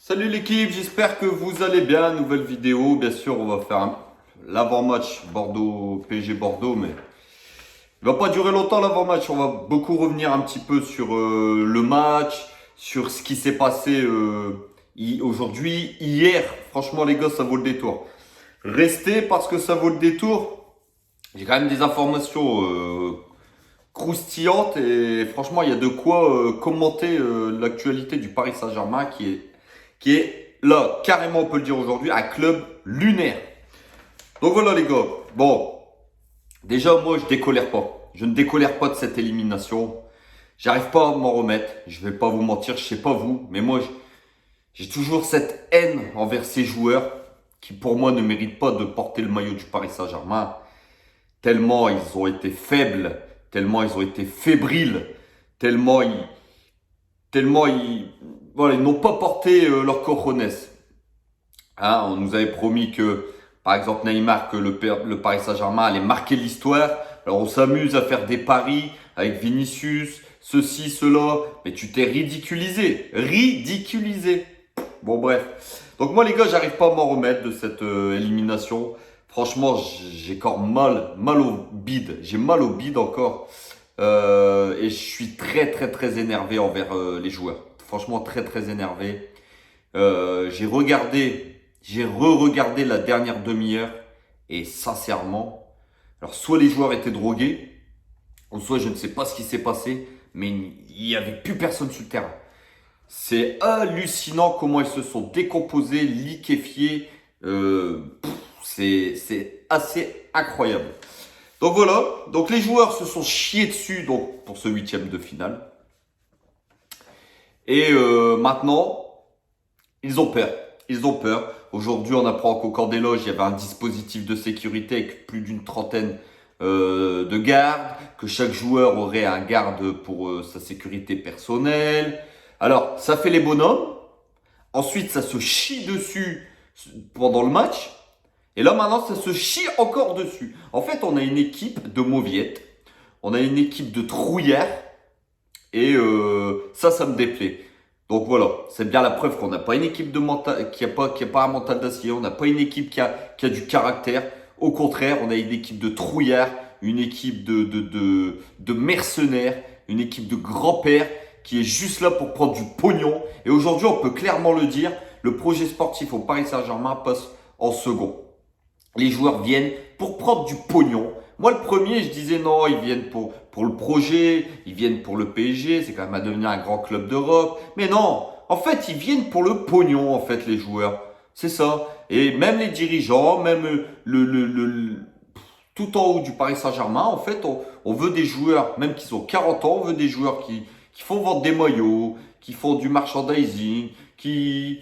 Salut l'équipe, j'espère que vous allez bien. Nouvelle vidéo, bien sûr, on va faire l'avant-match Bordeaux, PSG Bordeaux, mais il va pas durer longtemps l'avant-match. On va beaucoup revenir un petit peu sur le match, sur ce qui s'est passé aujourd'hui, hier. Franchement, les gars, ça vaut le détour. Restez parce que ça vaut le détour. J'ai quand même des informations croustillantes et franchement, il y a de quoi commenter l'actualité du Paris Saint-Germain qui est là, carrément on peut le dire aujourd'hui, un club lunaire. Donc voilà les gars, bon, déjà moi je décolère pas. Je ne décolère pas de cette élimination. J'arrive pas à m'en remettre, je vais pas vous mentir, je sais pas vous, mais moi j'ai toujours cette haine envers ces joueurs qui pour moi ne méritent pas de porter le maillot du Paris Saint-Germain. Tellement ils ont été faibles, tellement ils ont été fébriles, tellement ils, voilà, ils n'ont pas porté leur cojones. Hein, on nous avait promis que, par exemple, Neymar, que le Paris Saint-Germain allait marquer l'histoire. Alors, on s'amuse à faire des paris avec Vinicius, ceci, cela. Mais tu t'es ridiculisé. Ridiculisé. Bon, bref. Donc, moi, les gars, j'arrive pas à m'en remettre de cette élimination. Franchement, j'ai encore mal au bide. J'ai mal au bide encore. Et je suis très, très, très énervé envers les joueurs. Franchement, très, très énervé. J'ai re-regardé la dernière demi-heure et sincèrement, alors soit les joueurs étaient drogués, ou soit je ne sais pas ce qui s'est passé, mais il n'y avait plus personne sur le terrain. C'est hallucinant comment ils se sont décomposés, liquéfiés. C'est assez incroyable. Donc voilà, donc les joueurs se sont chiés dessus donc, pour ce huitième de finale. Et maintenant, ils ont peur. Ils ont peur. Aujourd'hui, on apprend qu'au camp des loges, il y avait un dispositif de sécurité avec plus d'une trentaine de gardes, que chaque joueur aurait un garde pour sa sécurité personnelle. Alors, ça fait les bonhommes. Ensuite, ça se chie dessus pendant le match. Et là, maintenant, ça se chie encore dessus. En fait, on a une équipe de mauviettes. On a une équipe de trouillards. Et ça me déplaît. Donc voilà, c'est bien la preuve qu'on n'a pas une équipe qui a pas un mental d'acier, on n'a pas une équipe qui a du caractère. Au contraire, on a une équipe de trouillards, une équipe de mercenaires, une équipe de grands-pères qui est juste là pour prendre du pognon. Et aujourd'hui, on peut clairement le dire, le projet sportif au Paris Saint-Germain passe en second. Les joueurs viennent pour prendre du pognon. Moi, le premier, je disais non, ils viennent pour le projet, ils viennent pour le PSG, c'est quand même à devenir un grand club d'Europe. Mais non, en fait, ils viennent pour le pognon, en fait, les joueurs. C'est ça. Et même les dirigeants, même tout en haut du Paris Saint-Germain, en fait, on veut des joueurs, même qui ont 40 ans, on veut des joueurs qui font vendre des maillots, qui font du merchandising, qui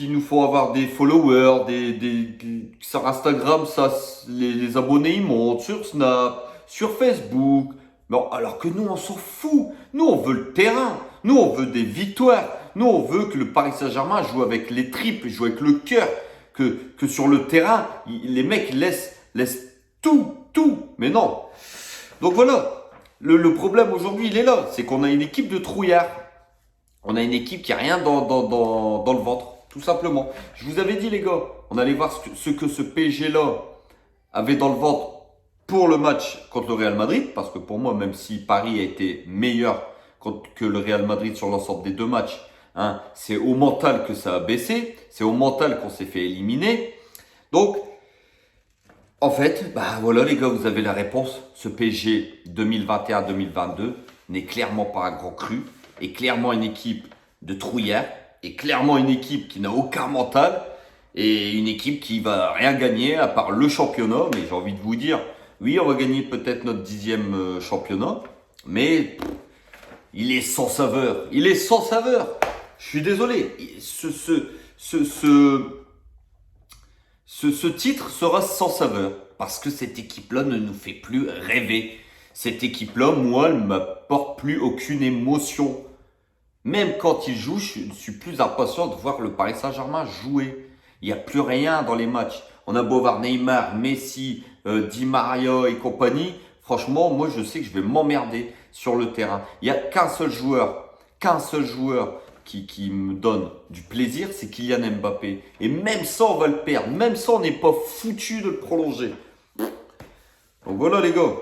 nous font avoir des followers, sur Instagram, ça, les abonnés ils montent, sur Snap, sur Facebook. Non, alors que nous, on s'en fout. Nous, on veut le terrain. Nous, on veut des victoires. Nous, on veut que le Paris Saint-Germain joue avec les tripes, joue avec le cœur. Que sur le terrain, les mecs laissent tout. Mais non. Donc voilà. Le problème aujourd'hui, il est là. C'est qu'on a une équipe de trouillards. On a une équipe qui a rien dans le ventre. Tout simplement. Je vous avais dit, les gars, on allait voir ce que ce PSG-là avait dans le ventre pour le match contre le Real Madrid. Parce que pour moi, même si Paris a été meilleur que le Real Madrid sur l'ensemble des deux matchs, hein, c'est au mental que ça a baissé. C'est au mental qu'on s'est fait éliminer. Donc, en fait, bah voilà les gars, vous avez la réponse. Ce PSG 2021-2022 n'est clairement pas un grand cru. Est clairement une équipe de trouillards. Et clairement une équipe qui n'a aucun mental et une équipe qui va rien gagner à part le championnat. Mais j'ai envie de vous dire, oui, on va gagner peut-être notre 10e championnat, mais il est sans saveur. Il est sans saveur. Je suis désolé. Ce titre sera sans saveur parce que cette équipe-là ne nous fait plus rêver. Cette équipe-là, moi, elle ne m'apporte plus aucune émotion. Même quand il joue, je suis plus impatient de voir le Paris Saint-Germain jouer. Il n'y a plus rien dans les matchs. On a beau voir Neymar, Messi, Di Maria et compagnie. Franchement, moi, je sais que je vais m'emmerder sur le terrain. Il n'y a qu'un seul joueur qui me donne du plaisir, c'est Kylian Mbappé. Et même ça, on va le perdre. Même ça, on n'est pas foutu de le prolonger. Donc voilà les gars.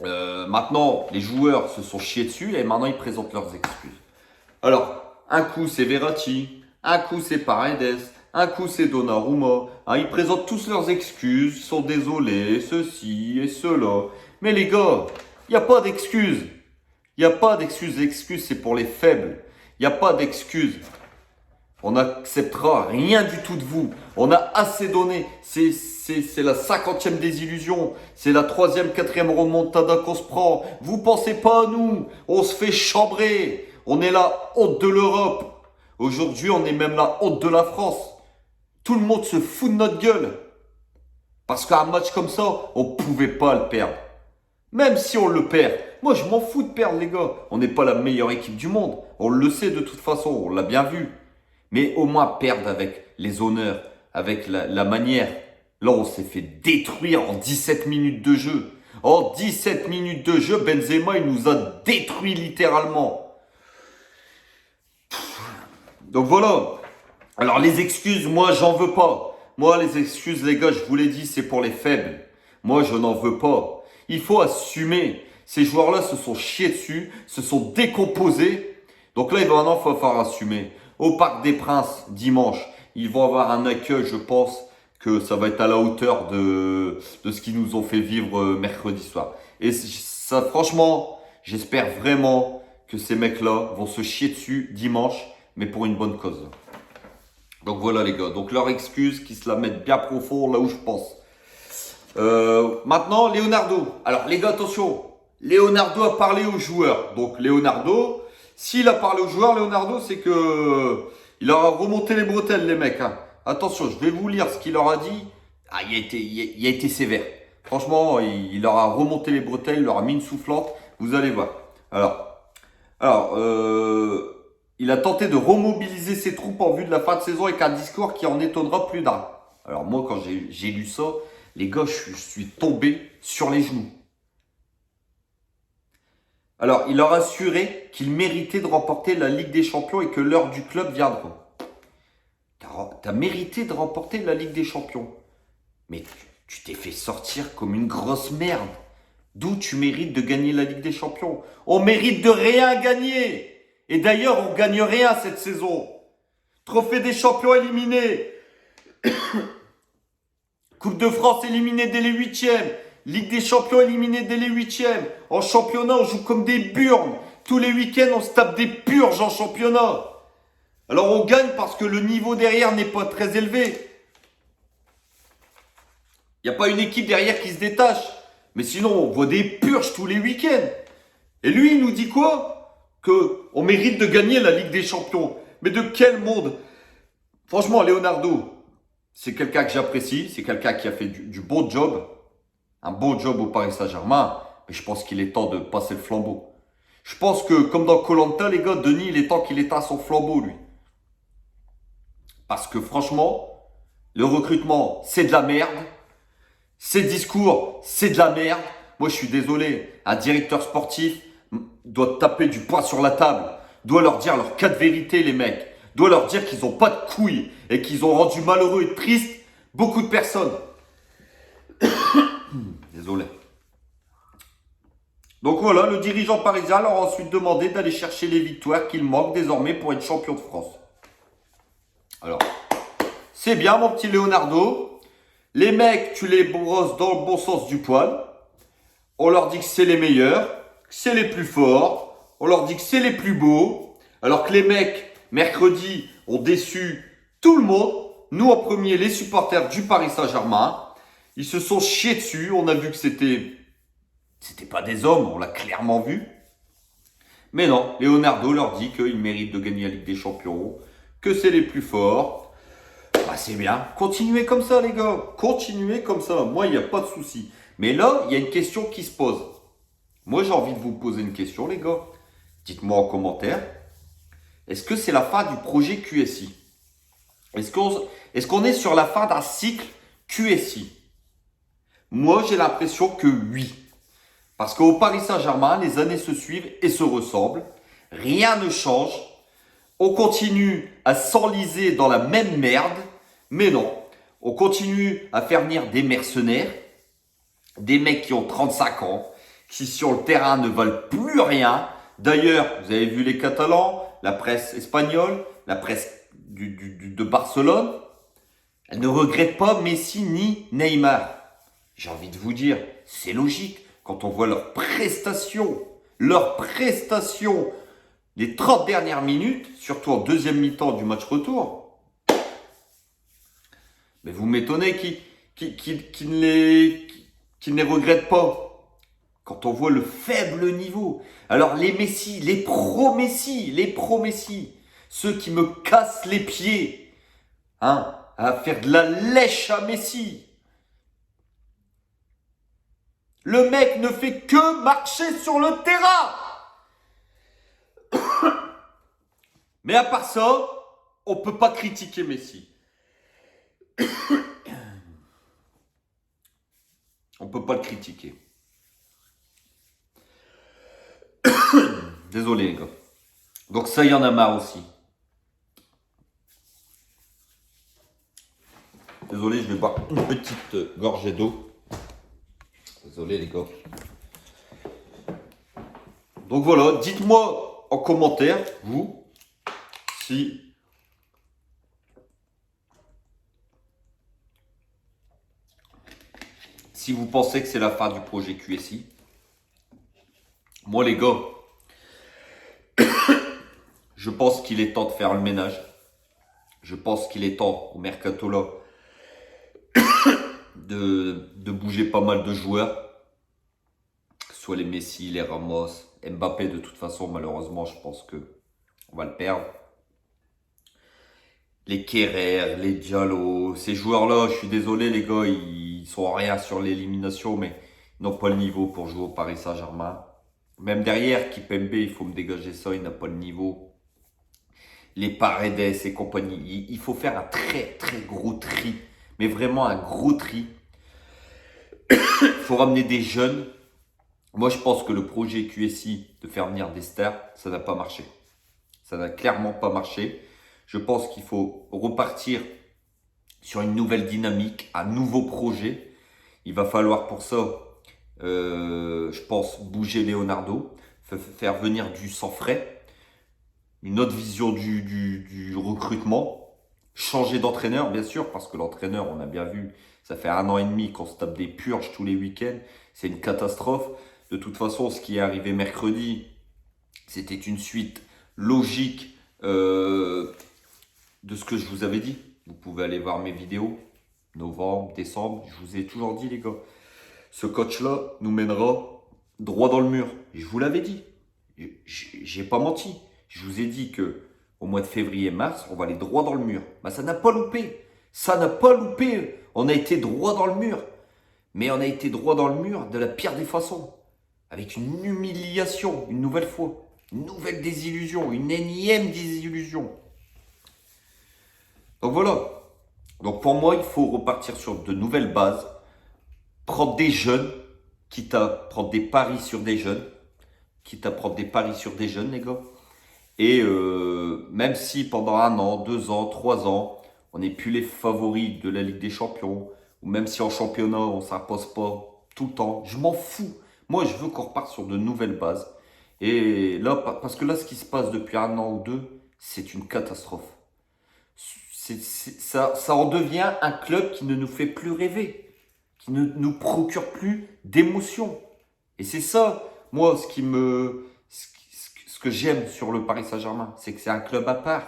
Maintenant, les joueurs se sont chiés dessus et maintenant ils présentent leurs excuses. Alors, un coup c'est Verratti, un coup c'est Paredes, un coup c'est Donnarumma. Hein, ils présentent tous leurs excuses, ils sont désolés, ceci et cela. Mais les gars, il n'y a pas d'excuses. Il n'y a pas d'excuses. L'excuse c'est pour les faibles. Il n'y a pas d'excuses. On n'acceptera rien du tout de vous. On a assez donné. C'est la 50e désillusion. C'est la 3e, 4e remontada qu'on se prend. Vous pensez pas à nous. On se fait chambrer. On est la honte de l'Europe. Aujourd'hui, on est même la honte de la France. Tout le monde se fout de notre gueule. Parce qu'un match comme ça, on pouvait pas le perdre. Même si on le perd. Moi, je m'en fous de perdre, les gars. On n'est pas la meilleure équipe du monde. On le sait de toute façon. On l'a bien vu. Mais au moins perdre avec les honneurs, avec la manière. Là, on s'est fait détruire en 17 minutes de jeu. En 17 minutes de jeu, Benzema, il nous a détruit littéralement. Donc voilà. Alors les excuses, moi, j'en veux pas. Moi, les excuses, les gars, je vous l'ai dit, c'est pour les faibles. Moi, je n'en veux pas. Il faut assumer. Ces joueurs-là se sont chiés dessus, se sont décomposés. Donc là, maintenant, il va falloir assumer. Au Parc des Princes, dimanche, ils vont avoir un accueil, je pense que ça va être à la hauteur de ce qu'ils nous ont fait vivre mercredi soir. Et ça, franchement, j'espère vraiment que ces mecs-là vont se chier dessus dimanche, mais pour une bonne cause. Donc voilà les gars, donc leur excuse, qu'ils se la mettent bien profond là où je pense. Maintenant, Leonardo. Alors les gars, attention, Leonardo a parlé aux joueurs. Donc Leonardo... S'il a parlé aux joueurs, Leonardo, c'est que il leur a remonté les bretelles, les mecs. Hein. Attention, je vais vous lire ce qu'il leur a dit. Ah, il a été sévère. Franchement, il leur a remonté les bretelles, il leur a mis une soufflante. Vous allez voir. Alors, il a tenté de remobiliser ses troupes en vue de la fin de saison avec un discours qui en étonnera plus d'un. Alors moi, quand j'ai lu ça, les gars, je suis tombé sur les genoux. Alors, il leur a assuré qu'il méritait de remporter la Ligue des Champions et que l'heure du club viendra. T'as mérité de remporter la Ligue des Champions. Mais tu t'es fait sortir comme une grosse merde. D'où tu mérites de gagner la Ligue des Champions? On mérite de rien gagner. Et d'ailleurs, on gagne rien cette saison. Trophée des champions éliminé. Coupe de France éliminée dès les 8e. Ligue des champions éliminée dès les 8e. En championnat, on joue comme des burnes. Tous les week-ends, on se tape des purges en championnat. Alors on gagne parce que le niveau derrière n'est pas très élevé. Il n'y a pas une équipe derrière qui se détache. Mais sinon, on voit des purges tous les week-ends. Et lui, il nous dit quoi? Qu'on mérite de gagner la Ligue des champions. Mais de quel monde? Franchement, Leonardo, c'est quelqu'un que j'apprécie. C'est quelqu'un qui a fait du bon job. Un bon job au Paris Saint-Germain, mais je pense qu'il est temps de passer le flambeau. Je pense que, comme dans Koh-Lanta, les gars, Denis, il est temps qu'il éteint son flambeau, lui. Parce que franchement, le recrutement, c'est de la merde. Ces discours, c'est de la merde. Moi, je suis désolé, un directeur sportif doit taper du poing sur la table, doit leur dire leurs quatre vérités, les mecs, doit leur dire qu'ils n'ont pas de couilles et qu'ils ont rendu malheureux et triste beaucoup de personnes. Désolé. Donc voilà, le dirigeant parisien leur a ensuite demandé d'aller chercher les victoires qu'il manque désormais pour être champion de France. Alors, c'est bien mon petit Leonardo. Les mecs, tu les brosses dans le bon sens du poil. On leur dit que c'est les meilleurs, que c'est les plus forts. On leur dit que c'est les plus beaux. Alors que les mecs, mercredi, ont déçu tout le monde. Nous en premier, les supporters du Paris Saint-Germain. Ils se sont chiés dessus. On a vu que c'était pas des hommes. On l'a clairement vu. Mais non, Leonardo leur dit qu'ils méritent de gagner la Ligue des Champions. Que c'est les plus forts. Bah c'est bien. Continuez comme ça, les gars. Continuez comme ça. Moi, il n'y a pas de souci. Mais là, il y a une question qui se pose. Moi, j'ai envie de vous poser une question, les gars. Dites-moi en commentaire. Est-ce que c'est la fin du projet QSI? Est-ce qu'on est sur la fin d'un cycle QSI? Moi, j'ai l'impression que oui. Parce qu'au Paris Saint-Germain, les années se suivent et se ressemblent. Rien ne change. On continue à s'enliser dans la même merde, mais non. On continue à faire venir des mercenaires, des mecs qui ont 35 ans, qui sur le terrain ne valent plus rien. D'ailleurs, vous avez vu les Catalans, la presse espagnole, la presse de Barcelone, elle ne regrette pas Messi ni Neymar. J'ai envie de vous dire, c'est logique quand on voit leurs prestations les 30 dernières minutes, surtout en deuxième mi-temps du match retour. Mais vous m'étonnez qu'ils ne les regrettent pas. Quand on voit le faible niveau. Alors les Messi, les pro-Messi, ceux qui me cassent les pieds, hein, à faire de la lèche à Messi. Le mec ne fait que marcher sur le terrain. Mais à part ça, on ne peut pas critiquer Messi. On ne peut pas le critiquer. Désolé les gars. Donc ça, il y en a marre aussi. Désolé, je vais boire une petite gorgée d'eau. Désolé les gars. Donc voilà, dites-moi en commentaire, vous, si vous pensez que c'est la fin du projet QSI. Moi les gars, je pense qu'il est temps de faire le ménage. Je pense qu'il est temps au mercato là de bouger pas mal de joueurs. Soit les Messi, les Ramos, Mbappé de toute façon malheureusement je pense que on va le perdre. Les Kerrer, les Diallo, ces joueurs-là, je suis désolé les gars, ils sont rien sur l'élimination, mais ils n'ont pas le niveau pour jouer au Paris Saint-Germain. Même derrière, Kipembe, il faut me dégager ça, il n'a pas le niveau. Les Paredes et compagnie, il faut faire un très très gros tri, mais vraiment un gros tri. Il faut ramener des jeunes. Moi, je pense que le projet QSI de faire venir des stars, ça n'a pas marché. Ça n'a clairement pas marché. Je pense qu'il faut repartir sur une nouvelle dynamique, un nouveau projet. Il va falloir pour ça, je pense, bouger Leonardo, faire venir du sang frais, une autre vision du recrutement, changer d'entraîneur, bien sûr, parce que l'entraîneur, on a bien vu, ça fait 1 an et demi qu'on se tape des purges tous les week-ends. C'est une catastrophe. De toute façon, ce qui est arrivé mercredi, c'était une suite logique de ce que je vous avais dit. Vous pouvez aller voir mes vidéos, novembre, décembre, je vous ai toujours dit les gars, ce coach-là nous mènera droit dans le mur. Je vous l'avais dit, j'ai pas menti. Je vous ai dit que au mois de février-mars, on va aller droit dans le mur. Bah, ça n'a pas loupé, on a été droit dans le mur. Mais on a été droit dans le mur de la pire des façons, avec une humiliation, une nouvelle fois, une nouvelle désillusion, une énième désillusion. Donc voilà. Donc pour moi, il faut repartir sur de nouvelles bases, prendre des jeunes, quitte à prendre des paris sur des jeunes, les gars. Et même si pendant 1 an, 2 ans, 3 ans, on n'est plus les favoris de la Ligue des Champions, ou même si en championnat, on ne s'impose pas tout le temps, je m'en fous. Moi, je veux qu'on reparte sur de nouvelles bases. Et là, parce que là, ce qui se passe depuis 1 an ou 2, c'est une catastrophe. Ça en devient un club qui ne nous fait plus rêver, qui ne nous procure plus d'émotions. Et c'est ça, moi, ce que j'aime sur le Paris Saint-Germain, c'est que c'est un club à part.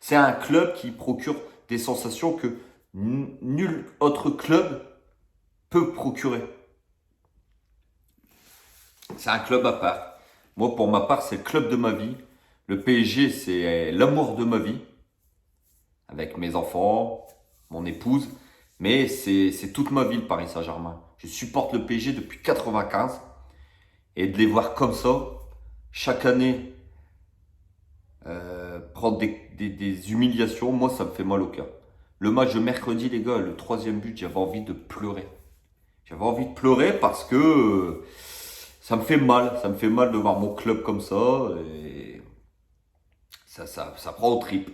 C'est un club qui procure des sensations que nul autre club peut procurer. C'est un club à part. Moi, pour ma part, c'est le club de ma vie. Le PSG, c'est l'amour de ma vie. Avec mes enfants, mon épouse. Mais c'est toute ma vie, le Paris Saint-Germain. Je supporte le PSG depuis 95. Et de les voir comme ça, chaque année, prendre des humiliations, moi, ça me fait mal au cœur. Le match de mercredi, les gars, le 3e but, j'avais envie de pleurer. J'avais envie de pleurer parce que ça me fait mal. Ça me fait mal de voir mon club comme ça. Et Ça prend au triple.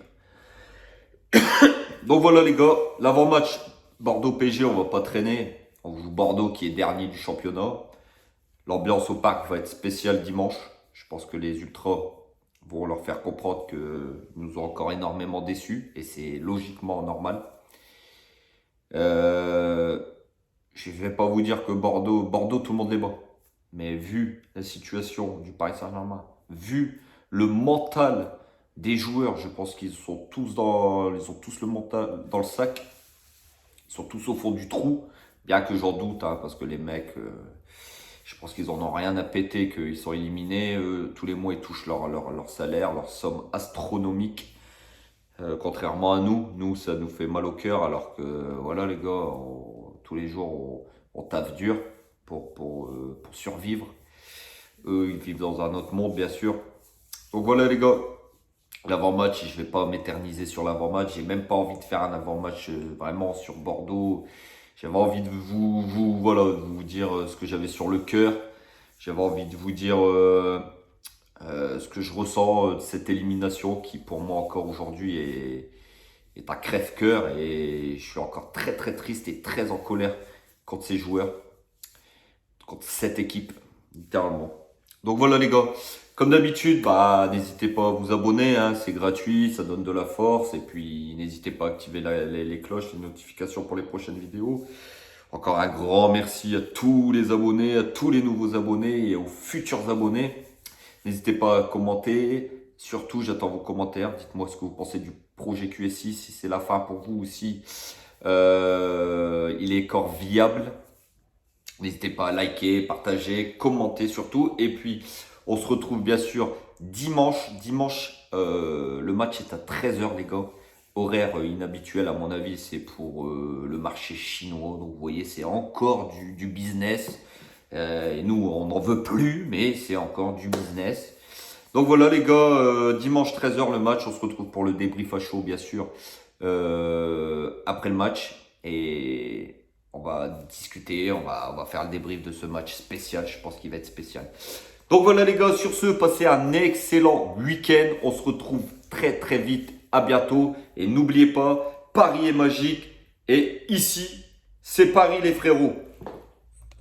Donc voilà les gars, l'avant-match Bordeaux-PG, on va pas traîner. On joue Bordeaux qui est dernier du championnat. L'ambiance au parc va être spéciale dimanche. Je pense que les ultras vont leur faire comprendre qu'ils nous ont encore énormément déçus. Et c'est logiquement normal. Je ne vais pas vous dire que Bordeaux, tout le monde les bat. Mais vu la situation du Paris Saint-Germain, vu le mental des joueurs, je pense qu'ils ont tous le mental dans le sac. Ils sont tous au fond du trou. Bien que j'en doute, hein, parce que les mecs, je pense qu'ils en ont rien à péter, qu'ils sont éliminés. Tous les mois, ils touchent leur salaire, leur somme astronomique. Contrairement à nous, ça nous fait mal au cœur, alors que voilà les gars, tous les jours on taffe dur pour survivre. Eux, ils vivent dans un autre monde, bien sûr. Donc voilà les gars, l'avant-match, je vais pas m'éterniser sur l'avant-match. J'ai même pas envie de faire un avant-match vraiment sur Bordeaux. J'avais envie de vous dire ce que j'avais sur le cœur. J'avais envie de vous dire ce que je ressens de cette élimination qui pour moi encore aujourd'hui est un crève-cœur, et je suis encore très très triste et très en colère contre ces joueurs, contre cette équipe, littéralement. Donc voilà les gars, comme d'habitude, n'hésitez pas à vous abonner, hein, c'est gratuit, ça donne de la force, et puis n'hésitez pas à activer les cloches, les notifications pour les prochaines vidéos. Encore un grand merci à tous les abonnés, à tous les nouveaux abonnés et aux futurs abonnés. N'hésitez pas à commenter. Surtout, j'attends vos commentaires. Dites-moi ce que vous pensez du projet QSI, si c'est la fin pour vous aussi. Il est encore viable. N'hésitez pas à liker, partager, commenter surtout. Et puis, on se retrouve bien sûr dimanche. Dimanche, le match est à 13h les gars. Horaire inhabituel à mon avis, c'est pour le marché chinois. Donc vous voyez, c'est encore du business. Et nous, on n'en veut plus, mais c'est encore du business. Donc voilà les gars, dimanche 13h le match. On se retrouve pour le débrief à chaud, bien sûr, après le match. Et on va discuter, on va faire le débrief de ce match spécial. Je pense qu'il va être spécial. Donc voilà les gars, sur ce, passez un excellent week-end. On se retrouve très très vite. À bientôt. Et n'oubliez pas, Paris est magique. Et ici, c'est Paris les frérots.